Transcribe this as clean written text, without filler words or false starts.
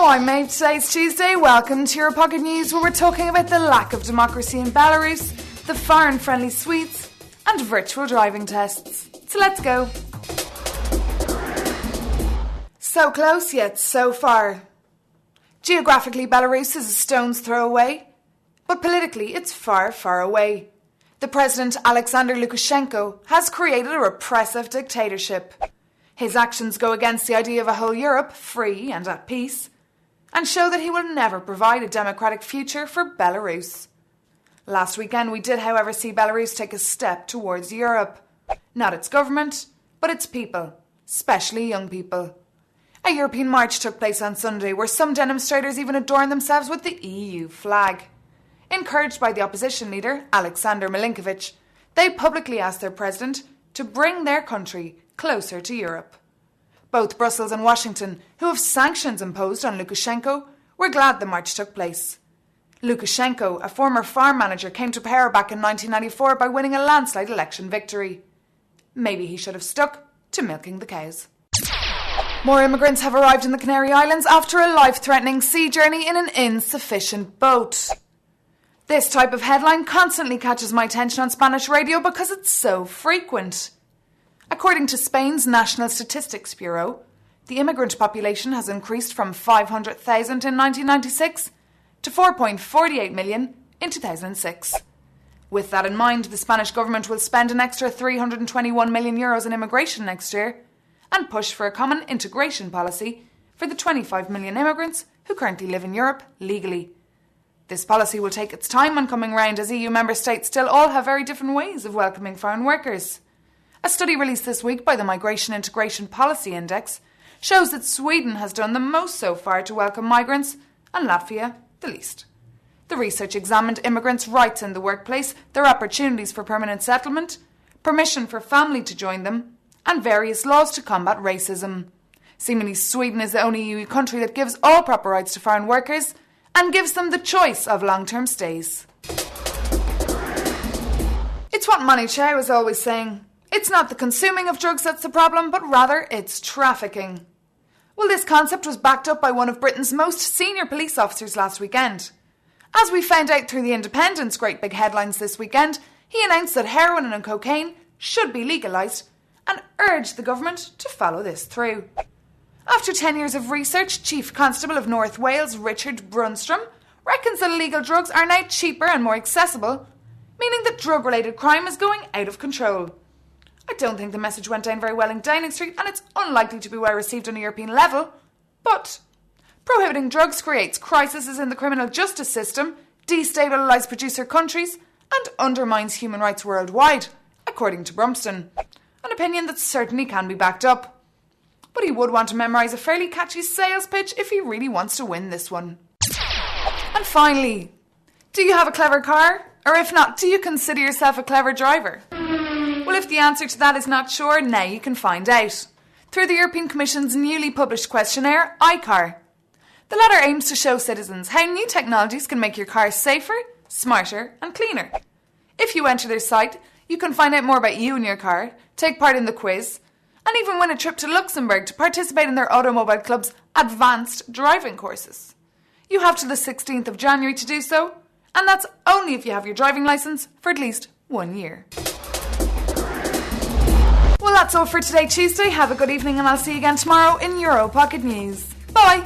Hi mate, today's Tuesday. Welcome to your Pocket News, where we're talking about the lack of democracy in Belarus, the foreign-friendly sweets, and virtual driving tests. So let's go. So close yet so far. Geographically, Belarus is a stone's throw away, but politically it's far, far away. The president, Alexander Lukashenko, has created a repressive dictatorship. His actions go against the idea of a whole Europe free and at peace, and show that he will never provide a democratic future for Belarus. Last weekend we did, however, see Belarus take a step towards Europe. Not its government, but its people, especially young people. A European march took place on Sunday, where some demonstrators even adorned themselves with the EU flag. Encouraged by the opposition leader, Alexander Milinkovic, they publicly asked their president to bring their country closer to Europe. Both Brussels and Washington, who have sanctions imposed on Lukashenko, were glad the march took place. Lukashenko, a former farm manager, came to power back in 1994 by winning a landslide election victory. Maybe he should have stuck to milking the cows. More immigrants have arrived in the Canary Islands after a life-threatening sea journey in an insufficient boat. This type of headline constantly catches my attention on Spanish radio because it's so frequent. According to Spain's National Statistics Bureau, the immigrant population has increased from 500,000 in 1996 to 4.48 million in 2006. With that in mind, the Spanish government will spend an extra €321 million in immigration next year and push for a common integration policy for the 25 million immigrants who currently live in Europe legally. This policy will take its time on coming round, as EU member states still all have very different ways of welcoming foreign workers. A study released this week by the Migration Integration Policy Index shows that Sweden has done the most so far to welcome migrants, and Latvia the least. The research examined immigrants' rights in the workplace, their opportunities for permanent settlement, permission for family to join them, and various laws to combat racism. Seemingly, Sweden is the only EU country that gives all proper rights to foreign workers and gives them the choice of long-term stays. It's what Manu Chao was always saying. It's not the consuming of drugs that's the problem, but rather its trafficking. Well, this concept was backed up by one of Britain's most senior police officers last weekend. As we found out through The Independent's great big headlines this weekend, he announced that heroin and cocaine should be legalised and urged the government to follow this through. After 10 years of research, Chief Constable of North Wales Richard Brunstrom reckons that illegal drugs are now cheaper and more accessible, meaning that drug-related crime is going out of control. I don't think the message went down very well in Downing Street, and it's unlikely to be well received on a European level, but prohibiting drugs creates crises in the criminal justice system, destabilises producer countries, and undermines human rights worldwide, according to Brumston. An opinion that certainly can be backed up. But he would want to memorise a fairly catchy sales pitch if he really wants to win this one. And finally, do you have a clever car? Or if not, do you consider yourself a clever driver? Well, if the answer to that is not sure, now you can find out. Through the European Commission's newly published questionnaire, iCar. The latter aims to show citizens how new technologies can make your car safer, smarter and cleaner. If you enter their site, you can find out more about you and your car, take part in the quiz, and even win a trip to Luxembourg to participate in their Automobile Club's advanced driving courses. You have till the 16th of January to do so, and that's only if you have your driving licence for at least 1 year. Well, that's all for today, Tuesday. Have a good evening, and I'll see you again tomorrow in Euro Pocket News. Bye!